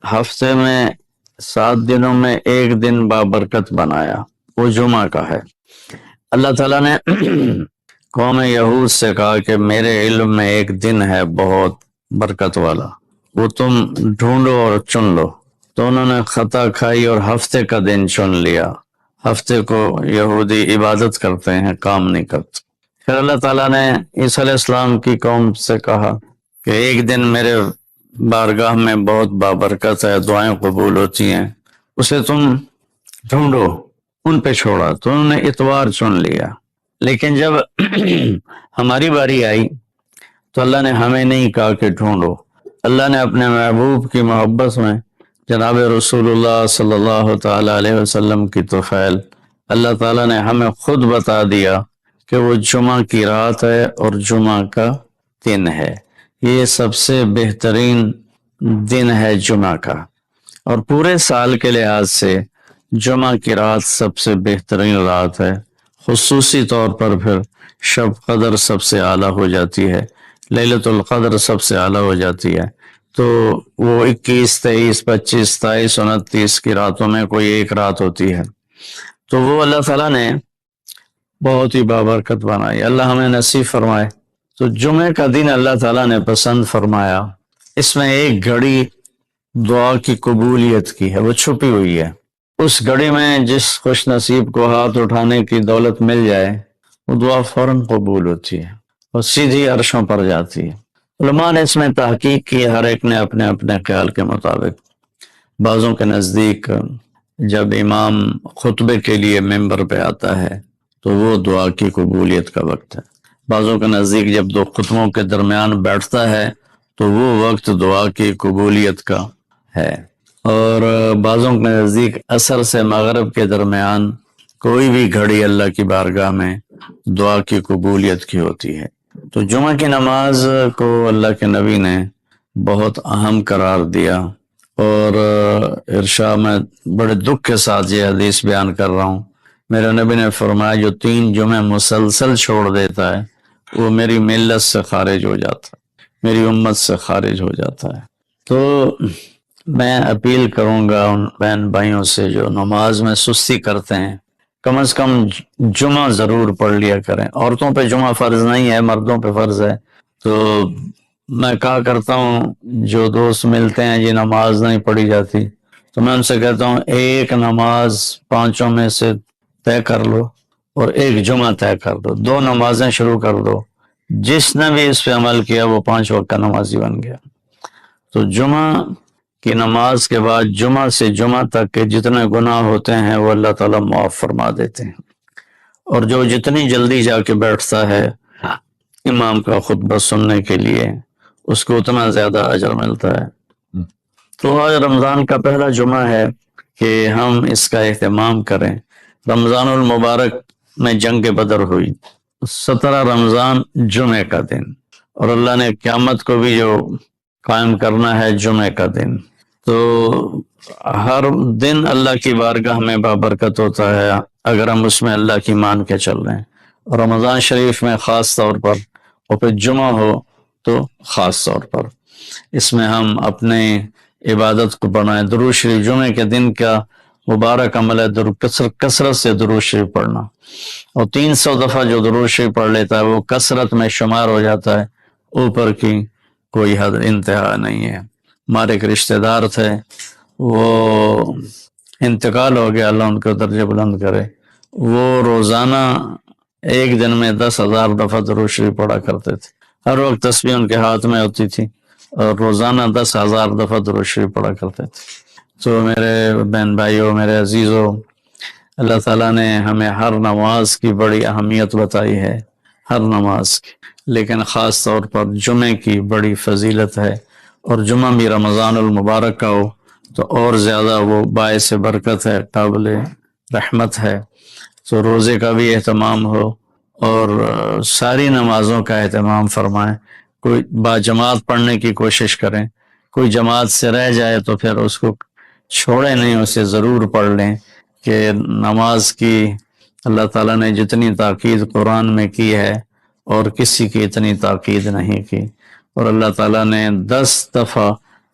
ہفتے میں 7 دنوں میں ایک دن بابرکت بنایا، وہ جمعہ کا ہے۔ اللہ تعالیٰ نے قوم یہود سے کہا کہ میرے علم میں ایک دن ہے بہت برکت والا، وہ تم ڈھونڈو اور چن لو۔ تو انہوں نے خطا کھائی اور ہفتے کا دن چن لیا۔ ہفتے کو یہودی عبادت کرتے ہیں، کام نہیں کرتے۔ پھر اللہ تعالیٰ نے عیسیٰ علیہ السلام کی قوم سے کہا کہ ایک دن میرے بارگاہ میں بہت بابرکت ہے، دعائیں قبول ہوتی ہیں، اسے تم ڈھونڈو۔ ان پہ چھوڑا تو انہوں نے اتوار چن لیا۔ لیکن جب ہماری باری آئی تو اللہ نے ہمیں نہیں کہا کہ ڈھونڈو۔ اللہ نے اپنے محبوب کی محبت میں جناب رسول اللہ صلی اللہ تعالی علیہ وسلم کی طفیل اللہ تعالیٰ نے ہمیں خود بتا دیا کہ وہ جمعہ کی رات ہے اور جمعہ کا دن ہے۔ یہ سب سے بہترین دن ہے جمعہ کا، اور پورے سال کے لحاظ سے جمعہ کی رات سب سے بہترین رات ہے۔ خصوصی طور پر پھر شب قدر سب سے اعلیٰ ہو جاتی ہے، لیلۃ القدر سب سے اعلیٰ ہو جاتی ہے۔ تو وہ 21، 23، 25، 27، 29 کی راتوں میں کوئی ایک رات ہوتی ہے، تو وہ اللہ تعالیٰ نے بہت ہی بابرکت بنائی۔ اللہ ہمیں نصیب فرمائے۔ تو جمعے کا دن اللہ تعالیٰ نے پسند فرمایا، اس میں ایک گھڑی دعا کی قبولیت کی ہے، وہ چھپی ہوئی ہے۔ اس گھڑی میں جس خوش نصیب کو ہاتھ اٹھانے کی دولت مل جائے وہ دعا فوراً قبول ہوتی ہے اور سیدھی عرشوں پر جاتی ہے۔ علماء نے اس میں تحقیق کی، ہر ایک نے اپنے اپنے خیال کے مطابق۔ بعضوں کے نزدیک جب امام خطبے کے لیے ممبر پہ آتا ہے تو وہ دعا کی قبولیت کا وقت ہے۔ بعضوں کے نزدیک جب دو خطبوں کے درمیان بیٹھتا ہے تو وہ وقت دعا کی قبولیت کا ہے، اور بعضوں کے نزدیک عصر سے مغرب کے درمیان کوئی بھی گھڑی اللہ کی بارگاہ میں دعا کی قبولیت کی ہوتی ہے۔ تو جمعہ کی نماز کو اللہ کے نبی نے بہت اہم قرار دیا، اور ارشاد میں بڑے دکھ کے ساتھ یہ حدیث بیان کر رہا ہوں۔ میرے نبی نے فرمایا جو 3 جمعے مسلسل چھوڑ دیتا ہے وہ میری ملت سے خارج ہو جاتا ہے، میری امت سے خارج ہو جاتا ہے۔ تو میں اپیل کروں گا ان بہن بھائیوں سے جو نماز میں سستی کرتے ہیں، کم از کم جمعہ ضرور پڑھ لیا کریں۔ عورتوں پہ جمعہ فرض نہیں ہے، مردوں پہ فرض ہے۔ تو میں کہا کرتا ہوں جو دوست ملتے ہیں جی نماز نہیں پڑھی جاتی، تو میں ان سے کہتا ہوں ایک نماز 5 میں سے طے کر لو اور ایک جمعہ طے کر دو، 2 نمازیں شروع کر دو۔ جس نے بھی اس پہ عمل کیا وہ 5 وقت کا نمازی بن گیا۔ تو جمعہ کی نماز کے بعد جمعہ سے جمعہ تک کے جتنے گناہ ہوتے ہیں وہ اللہ تعالیٰ معاف فرما دیتے ہیں، اور جو جتنی جلدی جا کے بیٹھتا ہے امام کا خطبہ سننے کے لیے اس کو اتنا زیادہ اجر ملتا ہے۔ تو آج رمضان کا پہلا جمعہ ہے کہ ہم اس کا اہتمام کریں۔ رمضان المبارک میں جنگ بدر ہوئی، 17 رمضان جمعے کا دن، اور اللہ نے قیامت کو بھی جو قائم کرنا ہے جمعے کا دن۔ تو ہر دن اللہ کی بارگاہ میں بابرکت ہوتا ہے اگر ہم اس میں اللہ کی مان کے چل رہے ہیں، اور رمضان شریف میں خاص طور پر، اور پھر جمعہ ہو تو خاص طور پر اس میں ہم اپنے عبادت کو بڑھائیں۔ درود شریف جمعے کے دن کا مبارک عمل ہے، کثرت سے درود شریف پڑھنا، اور 300 دفعہ جو درود شریف پڑھ لیتا ہے وہ کثرت میں شمار ہو جاتا ہے، اوپر کی کوئی حد انتہا نہیں ہے۔ ہمارے ایک رشتہ دار تھے، وہ انتقال ہو گیا، اللہ ان کو درجہ بلند کرے۔ وہ روزانہ ایک دن میں 10,000 دفعہ درود شریف پڑھا کرتے تھے، ہر وقت تسبیح ان کے ہاتھ میں ہوتی تھی، اور روزانہ 10,000 دفعہ درود شریف پڑھا کرتے تھے۔ تو میرے بہن بھائیوں، میرے عزیزوں، اللہ تعالیٰ نے ہمیں ہر نماز کی بڑی اہمیت بتائی ہے، ہر نماز کی، لیکن خاص طور پر جمعے کی بڑی فضیلت ہے، اور جمعہ بھی رمضان المبارک کا ہو تو اور زیادہ وہ باعث برکت ہے، قابل رحمت ہے۔ تو روزے کا بھی اہتمام ہو اور ساری نمازوں کا اہتمام فرمائیں، کوئی باجماعت پڑھنے کی کوشش کریں، کوئی جماعت سے رہ جائے تو پھر اس کو چھوڑے نہیں، اسے ضرور پڑھ لیں، کہ نماز کی اللہ تعالیٰ نے جتنی تاکید قرآن میں کی ہے اور کسی کی اتنی تاکید نہیں کی، اور اللہ تعالیٰ نے 10 دفعہ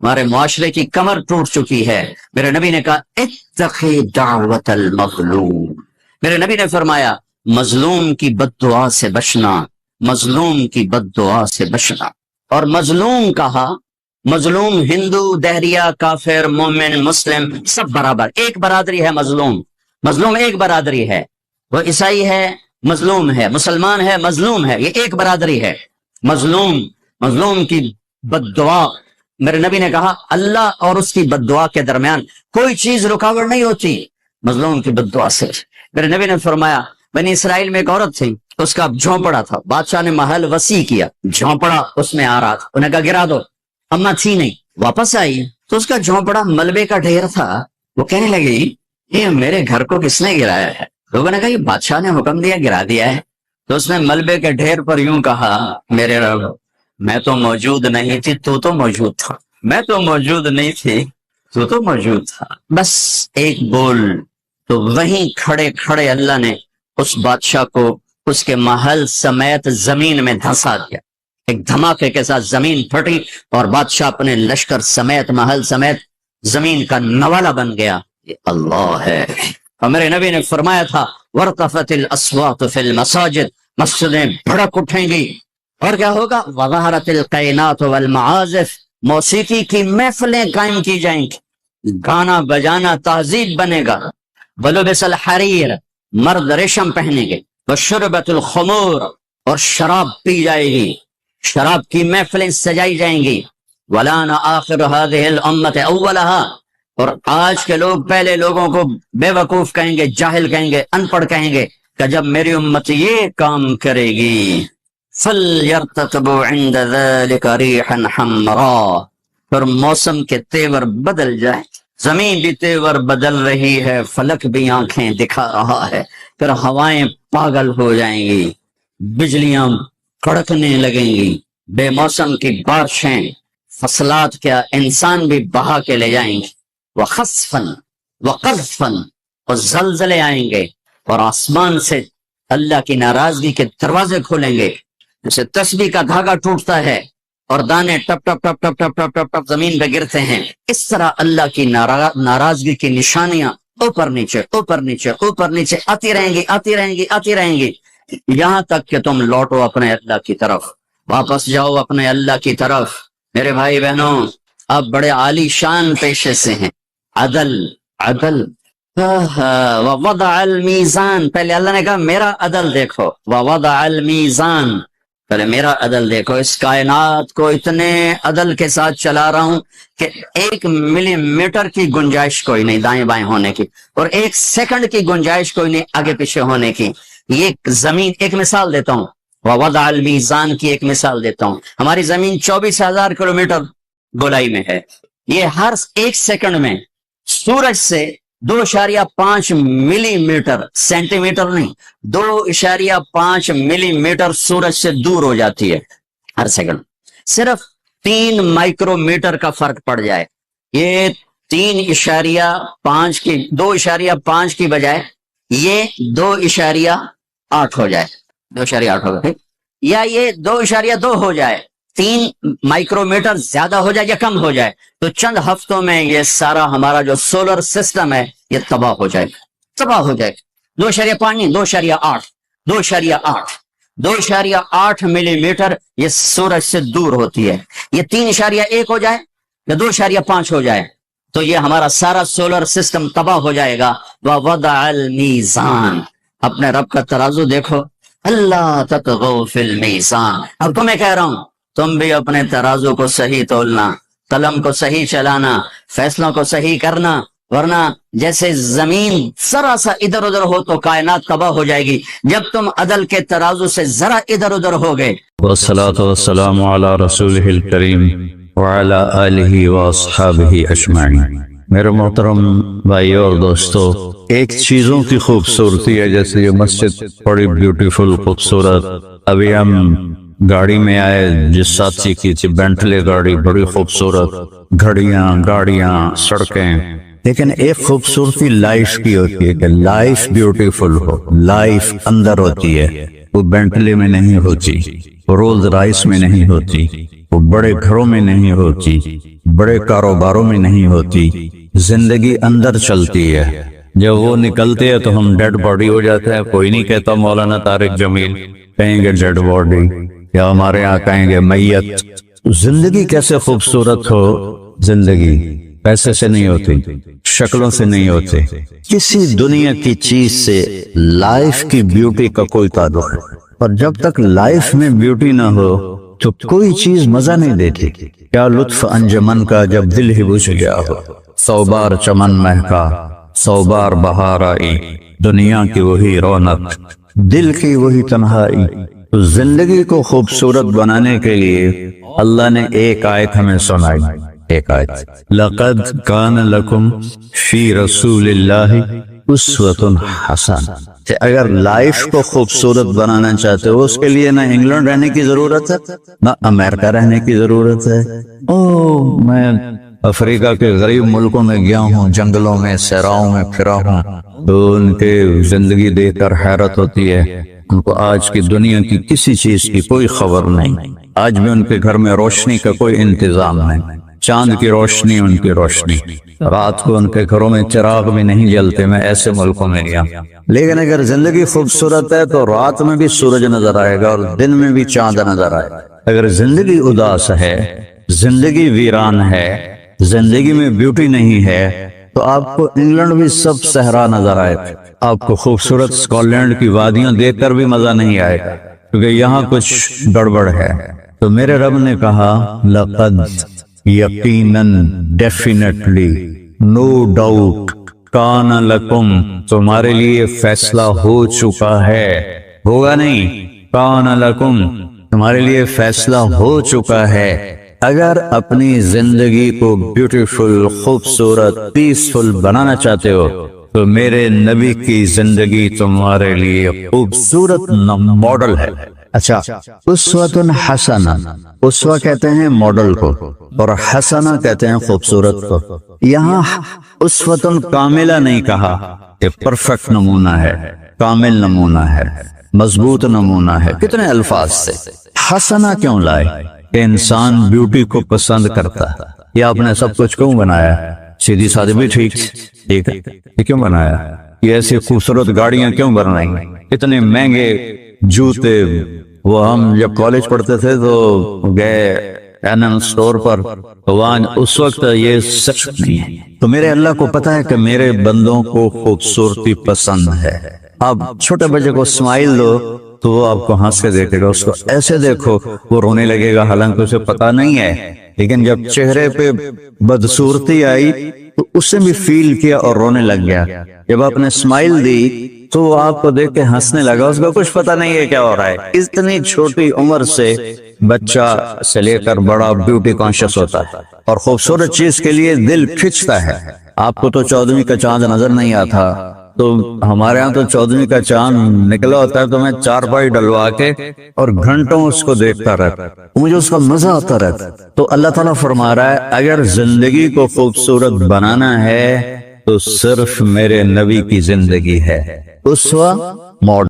ہمارے معاشرے کی کمر ٹوٹ چکی ہے. میرے نبی نے کہا اتقی دعوت المظلوم. میرے نبی نے فرمایا مظلوم کی بد دعا سے بچنا، مظلوم کی بد دعا سے بچنا. اور مظلوم کہا، مظلوم ہندو، دہریہ، کافر، مومن، مسلم سب برابر، ایک برادری ہے. مظلوم، مظلوم ایک برادری ہے. وہ عیسائی ہے مظلوم ہے، مسلمان ہے مظلوم ہے، یہ ایک برادری ہے. مظلوم، مظلوم کی بد دعا، میرے نبی نے کہا اللہ اور اس کی بد دعا کے درمیان کوئی چیز رکاوٹ نہیں ہوتی مظلوم کی بد دعا سے. میرے نبی نے فرمایا بنی اسرائیل میں ایک عورت تھی، اس کا جھونپڑا تھا، بادشاہ نے محل وسیع کیا، جھونپڑا اس میں آ رہا تھا، انہیں کہا گرا دو. اما تھی نہیں، واپس آئی تو اس کا جھونپڑا ملبے کا ڈھیر تھا. وہ کہنے لگی یہ میرے گھر کو کس نے گرایا ہے؟ لوگوں نے کہا یہ بادشاہ نے حکم دیا گرا دیا ہے. تو اس نے ملبے کے ڈھیر پر یوں کہا میرے رب میں تو موجود نہیں تھی، تو موجود تھا، میں تو موجود نہیں تھی، تو موجود تھا. بس ایک بول. تو وہیں کھڑے کھڑے اللہ نے اس بادشاہ کو اس کے محل سمیت زمین میں دھنسا دیا. ایک دھماکے کے ساتھ زمین پھٹی اور بادشاہ اپنے لشکر سمیت محل سمیت زمین کا نوالا بن گیا. یہ اللہ ہے. اور میرے نبی نے فرمایا تھا وارتفعت الاصوات فی المساجد، مسجدیں بھڑک اٹھیں گی اور کیا ہوگا وظہرت القینات والمعازف، موسیقی کی محفلیں قائم کی جائیں گی، گانا بجانا تہذیب بنے گا. ولبس الحریر، مرد ریشم پہنیں گے. وشربت الخمور، اور شراب پی جائے گی، شراب کی محفلیں سجائی جائیں گی. ولان آخر هذه الامت اولها، اور آج کے لوگ پہلے لوگوں کو بے وقوف کہیں گے، جاہل کہیں گے، ان پڑھ کہیں گے کہ جب میری امت یہ کام کرے گی فَلْيَرْتَقِبُوا عِنْدَ ذَلِكَ رِيحًا حَمْرَا، پھر موسم کے تیور بدل جائیں. زمین بھی تیور بدل رہی ہے، فلک بھی آنکھیں دکھا رہا ہے. پھر ہوائیں پاگل ہو جائیں گی، بجلیاں کڑکنے لگیں گی، بے موسم کی بارشیں، فصلات کیا انسان بھی بہا کے لے جائیں گے. وَخَسْفًا وَقَذْفًا، اور زلزلے آئیں گے اور آسمان سے اللہ کی ناراضگی کے دروازے کھولیں گے، جیسے تسبیح کا دھاگا ٹوٹتا ہے اور دانے ٹپ ٹپ ٹپ ٹپ ٹپ ٹپ ٹپ ٹپ زمین پہ گرتے ہیں. اس طرح اللہ کی ناراضگی کی نشانیاں اوپر نیچے اوپر نیچے اوپر نیچے آتی رہیں گی آتی رہیں گی آتی رہیں گی، یہاں تک کہ تم لوٹو اپنے اللہ کی طرف، واپس جاؤ اپنے اللہ کی طرف. میرے بھائی بہنوں، آپ بڑے عالی شان پیشے سے ہیں. عدل، عدل. ووضع المیزان، پہلے اللہ نے کہا میرا عدل دیکھو. ووضع المیزان، پہلے میرا عدل دیکھو. اس کائنات کو اتنے عدل کے ساتھ چلا رہا ہوں کہ 1 ملی میٹر کی گنجائش کوئی نہیں دائیں بائیں ہونے کی، اور 1 سیکنڈ کی گنجائش کوئی نہیں آگے پیچھے ہونے کی. یہ زمین، ایک مثال دیتا ہوں، ووضع المیزان کی ایک مثال دیتا ہوں. ہماری زمین 24,000 کلومیٹر گولائی میں ہے. یہ ہر 1 سیکنڈ میں سورج سے 2.5 ملی میٹر، سینٹی میٹر نہیں، 2.5 ملی میٹر سورج سے دور ہو جاتی ہے ہر سیکنڈ. صرف 3 مائکرو میٹر کا فرق پڑ جائے، یہ 3.5 کی 2.5 کی بجائے یہ 2.8 ہو جائے، 2.8 ہوگا، یا یہ 2.2 ہو جائے، 3 مائکرو میٹر زیادہ ہو جائے یا کم ہو جائے، تو چند ہفتوں میں یہ سارا ہمارا جو سولر سسٹم ہے یہ تباہ ہو جائے گا، تباہ ہو جائے گا. 2.5 نہیں، 2.8 2.8 ملی میٹر یہ سورج سے دور ہوتی ہے. یہ 3.1 ہو جائے یا 2.5 ہو جائے تو یہ ہمارا سارا سولر سسٹم تباہ ہو جائے گا. وَوَضَعَ الْمِيزَانَ، اپنے رب کا ترازو دیکھو. اللہ تطغوا فی المیزان. اب تمہیں کہہ رہا ہوں تم بھی اپنے ترازو کو صحیح تولنا، قلم کو صحیح چلانا، فیصلوں کو صحیح کرنا، ورنہ جیسے زمین ذرا سا ادھر ادھر ہو تو کائنات تباہ ہو جائے گی. جب تم عدل کے ترازو سے ذرا ادھر ادھر ہو گئے. والصلاة والسلام على رسوله الكریم وعلى آلہ واصحابہ اجمعین. میرے محترم بھائیو اور دوستو، ایک چیزوں کی خوبصورتی ہے، جیسے یہ مسجد بڑی بیوٹیفل خوبصورت. ابھی ہم گاڑی میں آئے، جس ساتھی کی تھی بینٹلے گاڑی، بڑی خوبصورت، گھڑیاں، گاڑیاں، سڑکیں. لیکن ایک خوبصورتی لائف کی ہوتی ہے کہ لائف بیوٹیفل ہو، لائف اندر ہوتی ہے. وہ بینٹلی میں نہیں ہوتی، وہ رولز رائس میں نہیں ہوتی، وہ بڑے گھروں میں نہیں ہوتی، بڑے کاروباروں میں نہیں ہوتی۔ زندگی اندر چلتی ہے، جب وہ نکلتے ہیں تو ہم ڈیڈ باڈی ہو جاتے ہیں۔ کوئی نہیں کہتا مولانا طارق جمیل، کہیں گے ڈیڈ باڈی، یا ہمارے یہاں کہیں گے میت۔ زندگی کیسے خوبصورت ہو، زندگی پیسے سے نہیں ہوتی، شکلوں سے نہیں ہوتی، کسی دنیا کی چیز سے لائف کی بیوٹی کا کوئی تعلق ہے۔ اور جب تک لائف میں بیوٹی نہ ہو تو کوئی چیز مزہ نہیں دیتی۔ کیا لطف انجمن کا جب دل ہی بجھ گیا ہو، 100 بار چمن مہکا، 100 بار بہار آئی، دنیا کی وہی رونق، دل کی وہی تنہائی۔ تو زندگی کو خوبصورت بنانے کے لیے اللہ نے ایک آیت ہمیں سنائی، ایک آیت، لقد کان لکم فی رسول اللہ اسوۃ حسنہ۔ اگر لائف کو خوبصورت بنانا چاہتے ہو، اس کے لیے نہ انگلینڈ رہنے کی ضرورت ہے، نہ امریکہ رہنے کی ضرورت ہے۔ میں افریقہ کے غریب ملکوں میں گیا ہوں، جنگلوں میں صحراؤں میں پھرا ہوں، تو ان کے زندگی دیکھ کر حیرت ہوتی ہے۔ ان کو آج کی دنیا کی کسی چیز کی کوئی خبر نہیں، آج بھی ان کے گھر میں روشنی کا کوئی انتظام نہیں، چاند کی روشنی ان کی روشنی، رات کو ان کے گھروں میں چراغ بھی نہیں جلتے۔ میں ایسے ملکوں میں گیا، لیکن اگر زندگی خوبصورت ہے تو رات میں بھی سورج نظر آئے گا اور دن میں بھی چاند نظر آئے گا۔ اگر زندگی اداس ہے، زندگی ویران ہے، زندگی میں بیوٹی نہیں ہے، تو آپ کو انگلینڈ بھی سب صحرا نظر آئے گا، آپ کو خوبصورت اسکاٹ کی وادیاں دیکھ کر بھی مزہ نہیں آئے گا، کیونکہ یہاں کچھ گڑبڑ ہے۔ تو میرے رب نے کہا لقد، یقیناً، ڈیفینیٹلی، نو ڈاؤٹ، کان لکم، تمہارے لیے فیصلہ ہو چکا ہے، ہوگا نہیں، کان لکم، تمہارے لیے فیصلہ ہو چکا ہے۔ اگر اپنی زندگی کو بیوٹیفل، خوبصورت، پیسفل بنانا چاہتے ہو تو میرے نبی کی زندگی تمہارے لیے خوبصورت ماڈل ہے۔ اچھا، اسوۃ حسنہ، اسوہ کہتے ہیں ماڈل کو، اور حسنہ کہتے ہیں خوبصورت کو۔ یہاں اسوۃ کاملہ نہیں کہا، کہ پرفیکٹ نمونہ ہے، کامل نمونہ ہے، مضبوط نمونہ ہے، کتنے الفاظ سے۔ حسنہ کیوں لائے؟ کہ انسان بیوٹی کو پسند کرتا ہے۔ یہ آپ نے سب کچھ کیوں بنایا؟ سیدھی سادھی بھی ٹھیک ہے، یہ کیوں بنایا؟ یہ ایسی خوبصورت گاڑیاں کیوں بنائی؟ اتنے مہنگے جوتے، وہ ہم جب کالج پڑھتے تھے تو گئے این سٹور پر، تو وہاں اس وقت یہ سچ نہیں ہے۔ تو میرے اللہ کو پتا ہے کہ میرے بندوں کو خوبصورتی پسند ہے۔ اب چھوٹے بچے کو اسمائل دو تو وہ آپ کو ہنس کے دیکھے گا، اس کو ایسے دیکھو وہ رونے لگے گا، حالانکہ اسے پتا نہیں ہے، لیکن جب چہرے پہ بدصورتی آئی تو اسے بھی فیل کیا اور رونے لگ گیا۔ جب آپ نے اسمائل دی تو وہ آپ کو دیکھ کے ہنسنے لگا، اس کو کچھ پتا نہیں ہے کیا ہو رہا ہے۔ اتنی چھوٹی عمر سے بچہ سے لے کر بڑا بیوٹی کانشیس ہوتا ہے، اور خوبصورت چیز کے لیے دل کھنچتا ہے۔ آپ کو تو 14ویں کا چاند نظر نہیں آتا، تو ہمارے ہاں تو 14ویں کا چاند نکلا ہوتا ہے تو میں چارپائی ڈلوا کے اور گھنٹوں اس کو دیکھتا رہتا، مجھے اس کا مزہ آتا رہتا۔ تو اللہ تعالیٰ فرما رہا ہے اگر زندگی کو خوبصورت بنانا ہے تو صرف میرے نبی کی زندگی ہے، اسوہ ماڈل۔